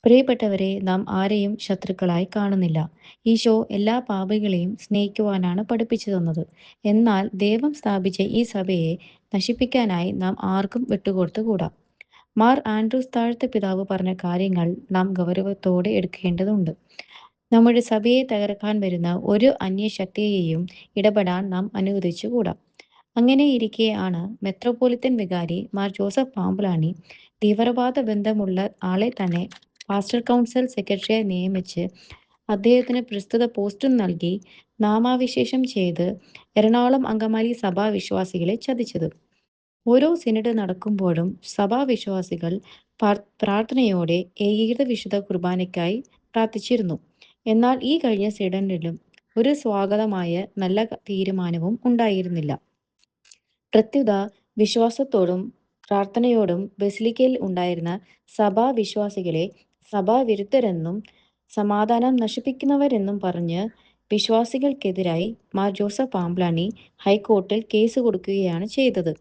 പ്രിയപ്പെട്ടവരെ, നാം ആരെയും ശത്രുക്കളായി കാണുന്നില്ല. ഈശോ എല്ലാ പാപികളെയും സ്നേഹിക്കുവാനാണ് പഠിപ്പിച്ചു തന്നത്. എന്നാൽ ദൈവം സ്ഥാപിച്ച ഈ സഭയെ നശിപ്പിക്കാനായി നാം ആർക്കും വിട്ടുകൊടുത്തുകൂടാ. മാർ ആൻഡ്രൂസ് താഴത്തെ പിതാവ് പറഞ്ഞ കാര്യങ്ങൾ നാം ഗൗരവത്തോടെ എടുക്കേണ്ടതുണ്ട്. നമ്മുടെ സഭയെ തകർക്കാൻ വരുന്ന ഒരു അന്യശക്തിയെയും ഇടപെടാൻ നാം അനുവദിച്ചുകൂടാ. അങ്ങനെയിരിക്കെയാണ് മെത്രോപൊലിത്തൻ വികാരി മാർ ജോസഫ് പാമ്പുളാനി തീവ്രവാദ ബന്ധമുള്ള ആളെ തന്നെ പാസ്റ്റർ കൗൺസിൽ സെക്രട്ടറിയായി നിയമിച്ച് അദ്ദേഹത്തിന് പ്രസ്തുത പോസ്റ്റും നൽകി നാമാവിശേഷം ചെയ്ത് എറണാകുളം അങ്കമാലി സഭാവിശ്വാസികളെ ചതിച്ചത്. ഓരോ സിനഡ് നടക്കുമ്പോഴും സഭാവിശ്വാസികൾ പ്രാർത്ഥനയോടെ ഏകീകൃത വിശുദ്ധ കുർബാനയ്ക്കായി പ്രാർത്ഥിച്ചിരുന്നു. എന്നാൽ ഈ കഴിഞ്ഞ സിനഡിലും ഒരു സ്വാഗതമായ നല്ല തീരുമാനവും ഉണ്ടായിരുന്നില്ല. പ്രത്യുത വിശ്വാസത്തോടും പ്രാർത്ഥനയോടും ബസിലിക്കയിൽ ഉണ്ടായിരുന്ന സഭാവിശ്വാസികളെ സഭാവിരുദ്ധരെന്നും സമാധാനം നശിപ്പിക്കുന്നവരെന്നും പറഞ്ഞ് വിശ്വാസികൾക്കെതിരായി മാർ ജോസഫ് പാമ്പ്ലാനി ഹൈക്കോർട്ടിൽ കേസ് കൊടുക്കുകയാണ് ചെയ്തത്.